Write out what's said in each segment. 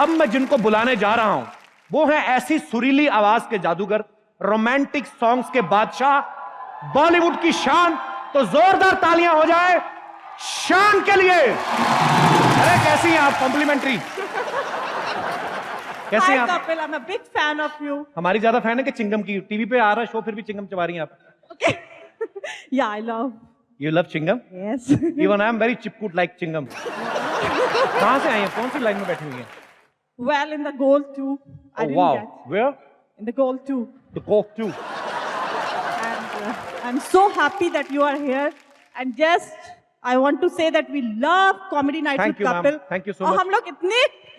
अब मैं जिनको बुलाने जा रहा हूं वो हैं ऐसी सुरीली आवाज के जादूगर, रोमांटिक सॉन्ग्स के बादशाह, बॉलीवुड की शान। तो जोरदार तालियां हो जाए शान के लिए। अरे कैसी हैं आप? कॉम्प्लीमेंट्री। कैसे हैं आप? Kapil, I am a big fan of you. हमारी ज्यादा फैन है कि चिंगम की? टीवी पे आ रहा है शो फिर भी चिंगम चबा रही हैं आप। Okay yeah I love. You love chewing gum? Yes. Even I am very चिपकूट लाइक चिंगम। कहां से आई हैं? कौन सी लाइन में बैठी हुई हैं? Well, in the goal too. I didn't wow. get. Where? In the goal too. The goal too. And I'm so happy that you are here. And just, I want to say that we love Comedy Night with Kapil. Thank you so much. और हम लोग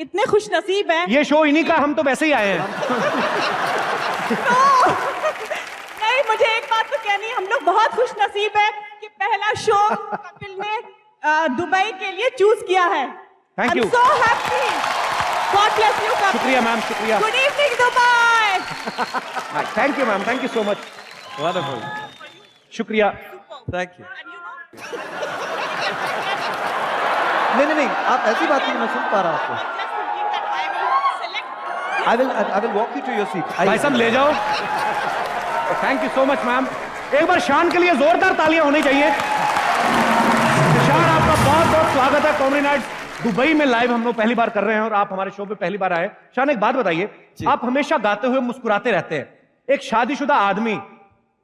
इतने खुशनसीब हैं। ये show इन्हीं का, हम तो वैसे ही आए हैं। नहीं, मुझे एक बात तो कहनी है, हम लोग बहुत खुशनसीब हैं कि पहला शो कपिल ने दुबई के लिए चूज किया है। Thank you. I'm so happy. God bless you, Kapil. शुक्रिया मैम, शुक्रिया। Good evening, Dubai. Thank you ma'am, thank you so much. Wonderful. शुक्रिया। Thank you. And नहीं, आप ऐसी बात नहीं, मैं सुन पा रहा हूँ आपको। I will walk you to your seat. भाई साहब ले जाओ। Thank you so much ma'am. एक बार शान के लिए जोरदार तालियां होनी चाहिए। शान, आपका बहुत बहुत स्वागत है कॉमेडी नाइट्स दुबई में लाइव हम लोग पहली बार कर रहे हैं और आप हमारे शो पे पहली बार आए। शान, एक बात बताइए, आप हमेशा गाते हुए मुस्कुराते रहते हैं। एक शादीशुदा आदमी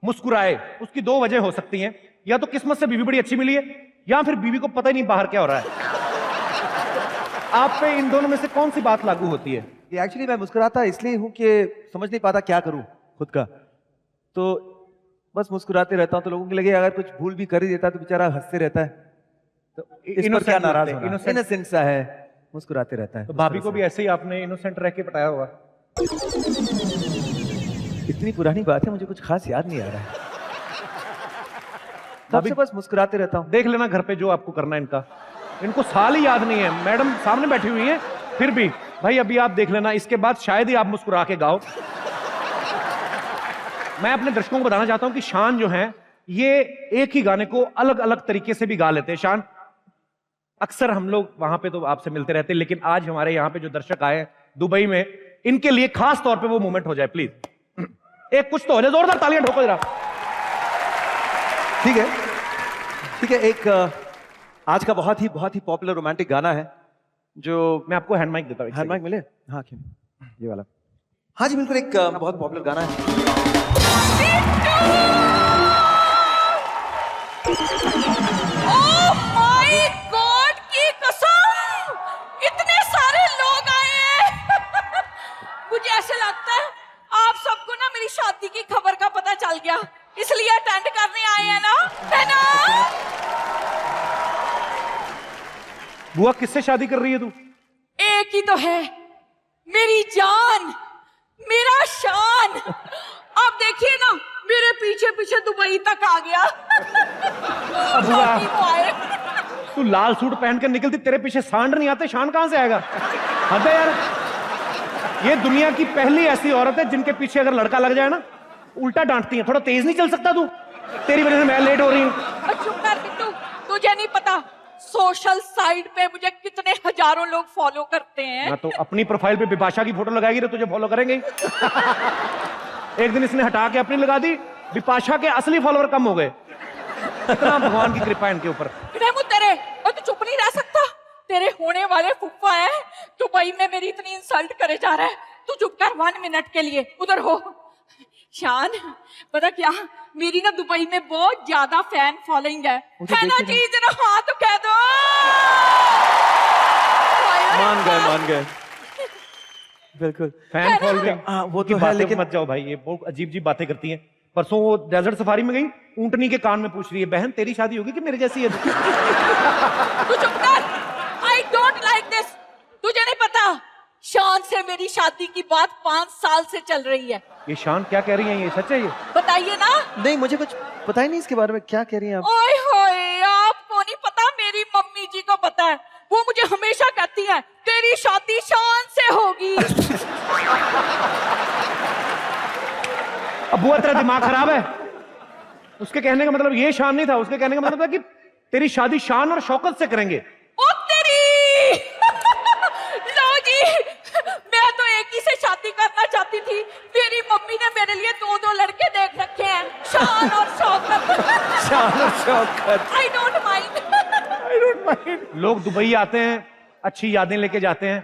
मुस्कुराए, उसकी दो वजह हो सकती हैं, या तो किस्मत से बीवी बड़ी अच्छी मिली है, या फिर बीवी को पता ही नहीं बाहर क्या हो रहा है। आप पे इन दोनों में से कौन सी बात लागू होती है? एक्चुअली मैं मुस्कुराता इसलिए हूँ कि समझ नहीं पाता क्या करूँ खुद का, तो बस मुस्कुराते रहता हूँ। तो लोगों को लगे अगर कुछ भूल भी कर ही देता तो बेचारा हंसते रहता है, तो इस पर क्या नाराज होना? इनोसेंट सा है, मुस्कुराते रहता है। तो भाभी को भी ऐसे ही आपने इनोसेंट रह के बताया होगा। इतनी पुरानी बात है, मुझे कुछ खास याद नहीं आ रहा है। तब से बस मुस्कुराते रहता हूँ। देख लेना घर पे जो आपको करना है इनका, इनको साल ही याद नहीं है। मैडम सामने बैठी हुई है फिर भी। भाई अभी आप देख लेना, इसके बाद शायद ही आप मुस्कुरा के गाओ। मैं अपने दर्शकों को बताना चाहता हूं कि शान जो है ये एक ही गाने को अलग अलग तरीके से भी गा लेते हैं। शान, अक्सर हम लोग वहां पे तो आपसे मिलते रहते हैं, लेकिन आज हमारे यहाँ पे जो दर्शक आए हैं दुबई में, इनके लिए खास तौर पे वो मोमेंट हो जाए प्लीज। एक कुछ तो हो जाए, जोरदार तालियां ठोको जरा। ठीक है। एक आज का बहुत ही पॉपुलर रोमांटिक गाना है जो मैं आपको हैंड माइक देता हूँ। हैंड माइक मिले? हाँ, ये वाला। हाँ जी बिल्कुल, एक बहुत पॉपुलर गाना है। Oh my God की कसम, इतने सारे लोग आए हैं। मुझे ऐसे लगता है आप सबको ना मेरी शादी की खबर का पता चल गया, इसलिए अटेंड करने आए हैं ना, है ना? बुआ किससे शादी कर रही है तू? एक ही तो है, मेरी जान, मेरा शान। आप देखिए ना, मेरे पीछे पीछे दुबई तक आ गया। तू लाल सूट पहन कर निकलती, तेरे पीछे सांड नहीं आते, शान कहां से आएगा? हद है यार। ये दुनिया की पहली ऐसी औरत है जिनके पीछे अगर लड़का लग जाए ना उल्टा डांटती है। थोड़ा तेज नहीं चल सकता तू? तेरी वजह से मैं लेट हो रही हूँ। चुप कर बिट्टू, तुझे नहीं पता सोशल साइट पे मुझे कितने हजारों लोग फॉलो करते हैं। मैं तो अपनी प्रोफाइल पे बिपाशा की फोटो लगाएगी तो तुझे फॉलो करेंगे। एक दिन इसने हटा के अपनी लगा दी, बिपाशा के असली फॉलोअर कम हो गए। इतना भगवान की कृपा इनके ऊपर। तेरे और तू चुप नहीं रह सकता, तेरे होने वाले फुफ्फा है दुबई में मेरी इतनी इंसल्ट करे जा रहा है। तू चुप कर 1 मिनट के लिए, उधर हो। शान, पता क्या, मेरी ना दुबई में बहुत ज्यादा फैन फॉलोइंग है ना जी? जरा हाँ तो कह दो। मान गए बिल्कुल फैन फॉलोइंग। वो तो है, लेकिन मत जाओ भाई, ये बहुत अजीब अजीब बातें करती हैं। परसों वो डेजर्ट सफारी में गई, ऊंटनी के कान में पूछ रही है, बहन तेरी शादी होगी कि मेरे जैसी है? तू चुप कर, आई डोंट लाइक दिस। तुझे नहीं पता, शान से मेरी शादी की बात 5 साल से चल रही है। ये शान क्या कह रही है? ये सच है? ये बताइए ना। नहीं, मुझे कुछ पता ही नहीं इसके बारे में, क्या कह रही हैं आप? ओए होए, आपको नहीं पता, मेरी मम्मी जी को पता है। वो मुझे हमेशा कहती है तेरी शादी शान से होगी। अब बुआ तेरा दिमाग खराब है? उसके कहने का मतलब ये शान नहीं था, उसके कहने का मतलब था कि तेरी शादी शान और शौकत से करेंगे। ओ तेरी लो जी, शान और शौकत। शान और शौकत। I don't mind. लोग दुबई आते हैं, अच्छी यादें लेके जाते हैं,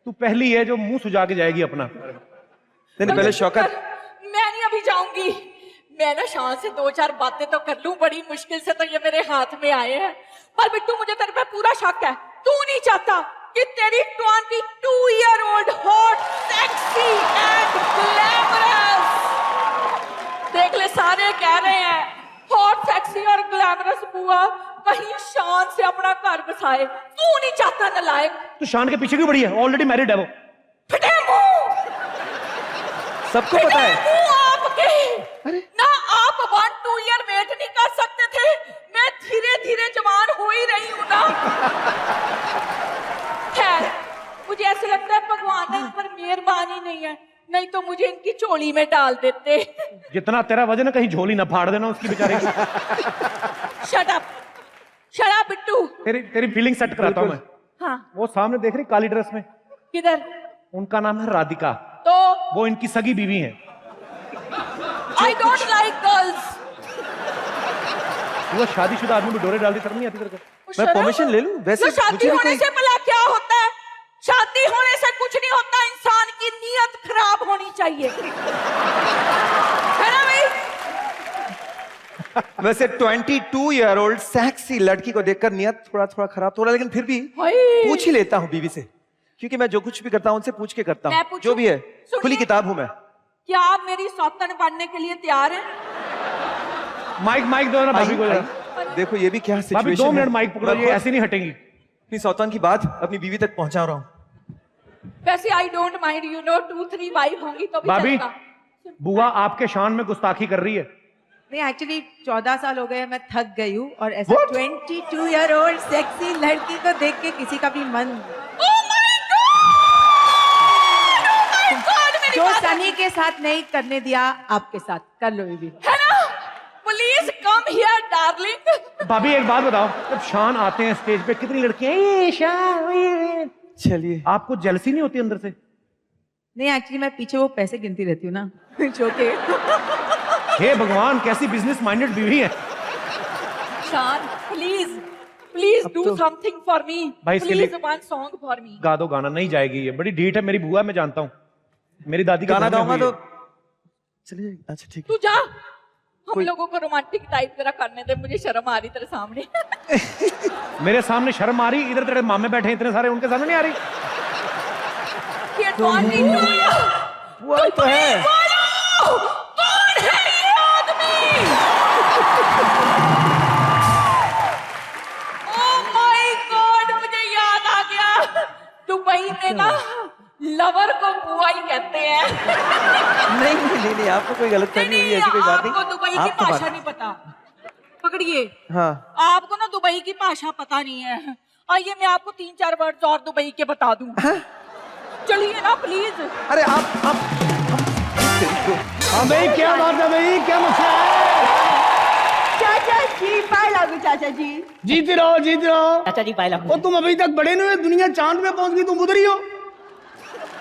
तू पहली है जो मुंह सुजा के जाएगी अपना। नहीं पहले शौकत। मैं नहीं अभी जाऊंगी। मैं ना शान से 2-4 बातें तो कर लूं, बड़ी मुश्किल से तो ये मेरे हाथ में आए हैं। पर बिट्टू मुझे तेरे पे पूरा शक है, तू नहीं चाहता कि तेरी 22-year-old hot, sexy and glamorous, देख ले सारे कह रहे हैं हॉट, सेक्सी और ग्लैमरस बुआ कहीं शान से अपना घर बसाए, तू नहीं चाहता नालायक? तू शान के पीछे क्यों पड़ी है? ऑलरेडी मैरिड है वो। फटे मुंह, सबको पता है। मुंह आपके ना, आप 1-2 ईयर वेट नहीं कर सकते थे? मैं धीरे धीरे जवान हो ही रही हूं ना। खैर, मुझे ऐसे लगता है भगवान ने इन पर मेहरबानी नहीं है, नहीं तो मुझे इनकी झोली में डाल देते। जितना तेरा वजन है कहीं झोली ना फाड़ देना उसकी बेचारे की। Shut up Bittu. तेरी फीलिंग सेट कराता हूं मैं। हाँ, वो सामने देख रही काली ड्रेस में, किधर? उनका नाम है राधिका, तो वो इनकी सगी बीवी है। I don't like girls. वो शादीशुदा आदमी भी डोरे डाल दी, शर्म नहीं आती तेरे को? मैं परमिशन ले लूं? वैसे शादी मुझे भी होने कोई- से भला क्या होता है? शादी होने से कुछ नहीं होता, इंसान की नीयत खराब होनी चाहिए, है ना भाई? वैसे 22-year-old सेक्सी लड़की को देखकर नियत थोड़ा थोड़ा खराब तो हो रहा है, लेकिन फिर भी भाई। पूछ ही लेता हूँ बीवी से, क्योंकि मैं जो कुछ भी करता हूँ उनसे पूछ के करता मैं हूँ। पूछूं? जो भी है सुनिए। खुली किताब हूँ मैं। क्या आप मेरी सौतन बनने के लिए तैयार हैं? माइक दो ना भाभी को जरा। आई, देखो ये भी क्या भाभी सिचुएशन 2 है। मिनट माइक पकड़ो, ये मैं ऐसे नहीं हटेंगी। अपनी सौतन की बात अपनी बीवी तक पहुंचा रहा हूँ। वैसे आई don't mind, you know 2-3 wife होंगी तो भी भाभी, चलेगा। बुआ आपके शान में गुस्ताखी कर रही है। नहीं एक्चुअली 14 साल हो गए, मैं थक गई हूँ और ऐसा 22-year-old सेक्सी लड़की को देख के किसी का भी मन Oh my God, मेरी जो बात सनी के साथ नहीं करने दिया आपके साथ कर लो भी। है ना? Please come here darling. भाभी एक बात बताओ, जब शान आते हैं स्टेज पे कितनी लड़कियां ये शान ये, चलिए आपको जेलसी नहीं होती अंदर से? नहीं एक्चुअली मैं पीछे वो पैसे गिनती रहती हूँ ना जो के। हे भगवान, कैसी बिजनेस माइंडेड बीवी है। शान प्लीज अब डू तो- समथिंग फॉर मी, भाई, इसके लिए- please one song for me. गा दो गाना, नहीं जाएगी ये, बड़ी ढीठ है मेरी बुआ, मैं जानता हूँ। मेरी दादी का गाना घर में गाऊंगा हुई तो है। चलिए। अच्छा ठीक तू जा, हम लोगों को रोमांटिक टाइप तेरा करने दे, मुझे शर्म आ रही तेरे सामने। मेरे सामने शर्म आ रही, इधर तेरे मामे बैठे हैं इतने सारे, उनके सामने नहीं आ रही? ये 22 वो तो है। कौन है ये आदमी? Oh my God, मुझे याद आ गया, दुबई में ना लवर को बुआ ही कहते हैं। नहीं आपको कोई गलत फहमी हुई, ऐसी कोई बात नहीं। आपको दुबई की आपको भाषा बात- नहीं पता, पकड़िए। हाँ आपको ना दुबई की भाषा पता नहीं है। आइए मैं आपको 3-4 वर्ड्स और दुबई के बता दूं। चलिए ना प्लीज। अरे आप हाँ भाई, क्या बात है भाई, क्या मसला है? चाचा जी पाए लागू चाचा जी। जीते रहो जीते रहो। चाचा जी पायला और तुम अभी तक बड़े नहीं हुए, दुनिया चांद पे पहुंच गई, तुम उधर ही हो।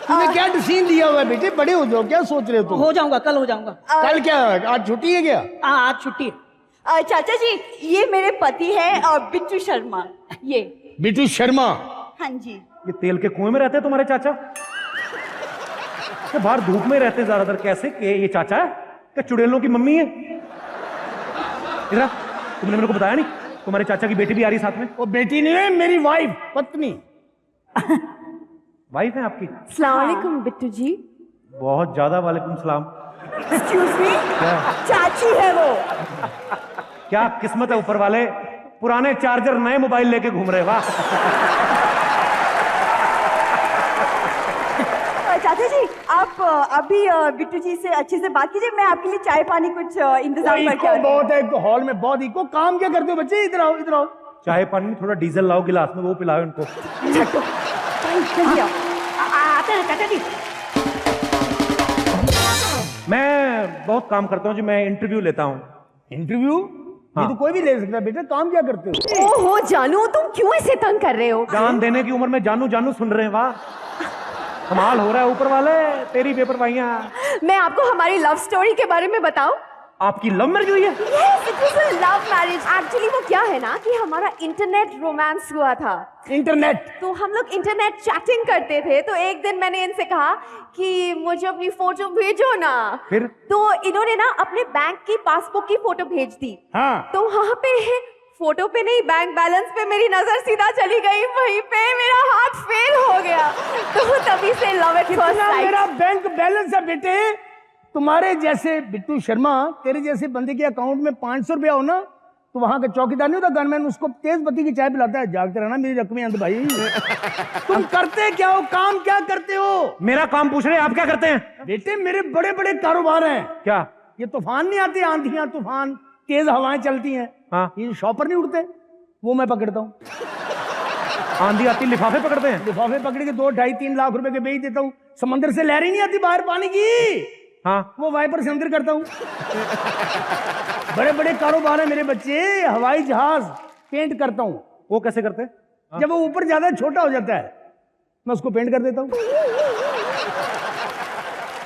तुमने क्या डिसीजन लिया हुआ है बेटे? बड़े हो जाओ, क्या सोच रहे हो तुम? हो जाऊंगा, कल हो जाऊंगा। कल क्या, आज छुट्टी है क्या? हाँ आज छुट्टी है। चाचा जी ये मेरे पति है और बिट्टू शर्मा। ये बिट्टू शर्मा। हाँ जी। ये तेल के कुएं में रहते हैं तुम्हारे चाचा? बाहर धूप में रहते हैं ज्यादातर, कैसे कि ये चाचा है क्या चुड़ैलों की मम्मी है? इधर आ, तुमने मेरे को बताया नहीं, तुम्हारे चाचा की बेटी भी आ रही है साथ में। वो बेटी नहीं है, मेरी वाइफ, पत्नी। वाइफ है आपकी? अस्सलाम वालेकुम बिट्टू जी। बहुत ज्यादा वालेकुम सलाम। एक्सक्यूज मी, क्या चाची है वो। क्या किस्मत है ऊपर वाले, पुराने चार्जर नए मोबाइल लेके घूम रहे। वाह। चाचा जी आप अभी बिट्टू जी से अच्छे से बात कीजिए, मैं आपके लिए चाय पानी कुछ इंतजाम करके इको आती हूँ। बहुत है, एक तो हॉल में बहुत इको। काम क्या करते हो बच्चे? इधर आओ इधर आओ। चाय पानी में थोड़ा डीजल लाओ गिलास में, वो पिलाओ इनको। जल्दी आओ। आते हैं चाचा जी। मैं बहुत काम करता हूँ जी, मैं इंटरव्यू लेता हूँ। इंटरव्यू? हाँ। ये तो कोई भी ले सकता है बेटे। काम क्या करते हो? ओहो जानू, तुम क्यों ऐसे तंग कर रहे हो? जान देने की उम्र में जानू जानू सुन रहे हैं। वाह, कमाल हो रहा है ऊपर वाले, तेरी बेपरवाहियां। मैं आपको हमारी लव स्टोरी के बारे में बताऊं? आपकी लव मैरिज हुई है? Yes, it was a love marriage. Actually वो क्या है ना कि हमारा इंटरनेट रोमांस हुआ था। इंटरनेट? तो हम लोग इंटरनेट चैटिंग करते थे, तो एक दिन मैंने इनसे कहा कि मुझे अपनी फोटो भेजो ना। फिर? तो इन्होंने ना अपने बैंक की पासबुक की फोटो भेज दी। हाँ। तो वहाँ पे फोटो पे नहीं, बैंक बैलेंस पे मेरी नजर सीधा चली गई, वहीं पे मेरा हाथ फेल हो गया। तो तभी से लव एट फर्स्ट साइट। मेरा बैंक बैलेंस है बेटे, तुम्हारे जैसे बिट्टू शर्मा, तेरे जैसे बंदे के अकाउंट में 500 रुपया हो ना, तो वहां का चौकीदार नहीं होता गनमैन, उसको तेज बत्ती की चाय पिलाता है। जागते रहना मेरी रकमें अंत भाई। तुम करते क्या हो, काम क्या करते हो? मेरा काम पूछ रहे हैं, आप क्या करते हैं? बेटे मेरे बड़े बड़े कारोबार हैं। क्या? ये तूफान नहीं आते, आंधियां तूफान, तेज हवाएं चलती हैं। हाँ। ये शॉपर नहीं उड़ते, वो मैं पकड़ता हूँ। आंधी आती लिफाफे पकड़ते हैं? लिफाफे पकड़ के 2, 2.5, 3 लाख रुपए के बेच देता हूँ। समंदर से लहरें नहीं आती बाहर पानी की, हाँ। वो वाइपर से अंदर करता हूँ। बड़े बड़े कारोबार है मेरे बच्चे। हवाई जहाज पेंट करता हूँ। वो कैसे करते हैं? जब वो ऊपर ज्यादा छोटा हो जाता है, मैं उसको पेंट कर देता हूँ।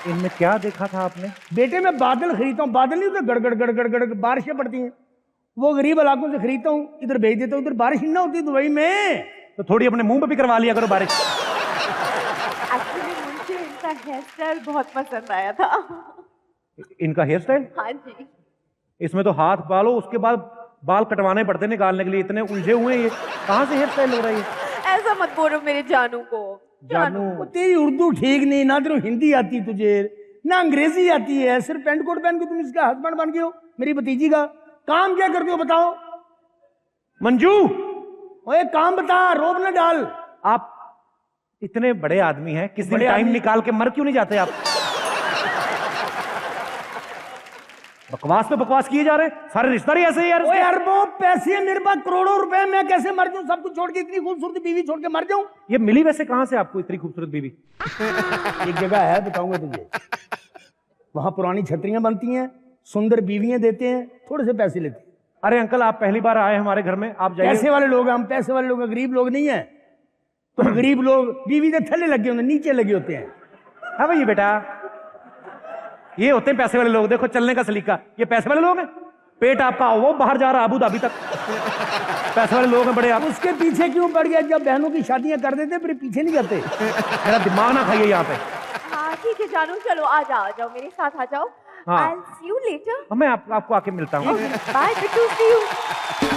इनमें क्या देखा था आपने? बेटे मैं बादल खरीदता हूँ, बादल नहीं होते गड़गड़ गड़गड़ गड़गड़ बारिशें पड़ती हैं, वो गरीब इलाकों से खरीदता हूँ, इधर भेज देता हूँ। इधर बारिश ही ना होती दुबई में, तो थोड़ी अपने मुंह पे भी करवा लिया करो बारिश। एक्चुअली मुझे इनका हेयर स्टाइल बहुत पसंद आया था। इनका हेयर स्टाइल? हाँ जी। इसमें तो हाथ बालो, उसके बाद बाल कटवाने पड़ते निकालने के लिए, इतने उलझे हुए हैं ये। कहाँ से हेयर स्टाइल हो रहा है ये? ऐसा मत बोलो मेरे जानू को। जानू? तेरी उर्दू ठीक नहीं ना, तेरे हिंदी आती तुझे ना अंग्रेजी आती है, सिर्फ पेंट कोट पहन के तुम इसका हस्बैंड बन गए हो मेरी भतीजी का। काम क्या करते हो बताओ? मंजू, ओए काम बता, रोब न डाल। आप इतने बड़े आदमी हैं, किस दिन बड़े टाइम आदमी- निकाल के मर क्यों नहीं जाते आप? बकवास पे बकवास किए जा रहे हैं, सारे रिश्तेदार ही ऐसे ही यार। ओए अरबों पैसे हैं मेरे पास, करोड़ों रुपए, मैं कैसे मर जाऊं? सब कुछ छोड़ के, इतनी खूबसूरत बीवी छोड़ के मर जाऊं? ये मिली वैसे कहां से आपको इतनी खूबसूरत बीवी? एक जगह है, बताऊंगा तुझे। वहां पुरानी छतरियां बनती हैं, सुंदर बीवियां देते हैं, थोड़े से पैसे लेते हैं। अरे अंकल, आप पहली बार आए हमारे घर में, आप जाइए। पैसे वाले लोग हैं हम, पैसे वाले लोग हैं, गरीब लोग नहीं है। तो गरीब लोग बीवी के थल्ले लगे होते हैं, नीचे लगे होते हैं। हाँ भाई बेटा, ये होते हैं पैसे वाले लोग। देखो चलने का सलीका, ये पैसे वाले लोग हैं। पेट आपका वो बाहर जा रहा अबू धाबी तक, पैसे वाले लोग हैं बड़े आप। उसके पीछे क्यों पड़ गया? जब बहनों की शादियां कर देते फिर पीछे नहीं जाते। मेरा दिमाग ना खाइए यहाँ पे। हाँ ठीक है जानू, चलो आ जाओ मेरे साथ आ जाओ। हाँ। I'll see you later. मैं आपको आके मिलता हूँ। Bye, Bittu, see you.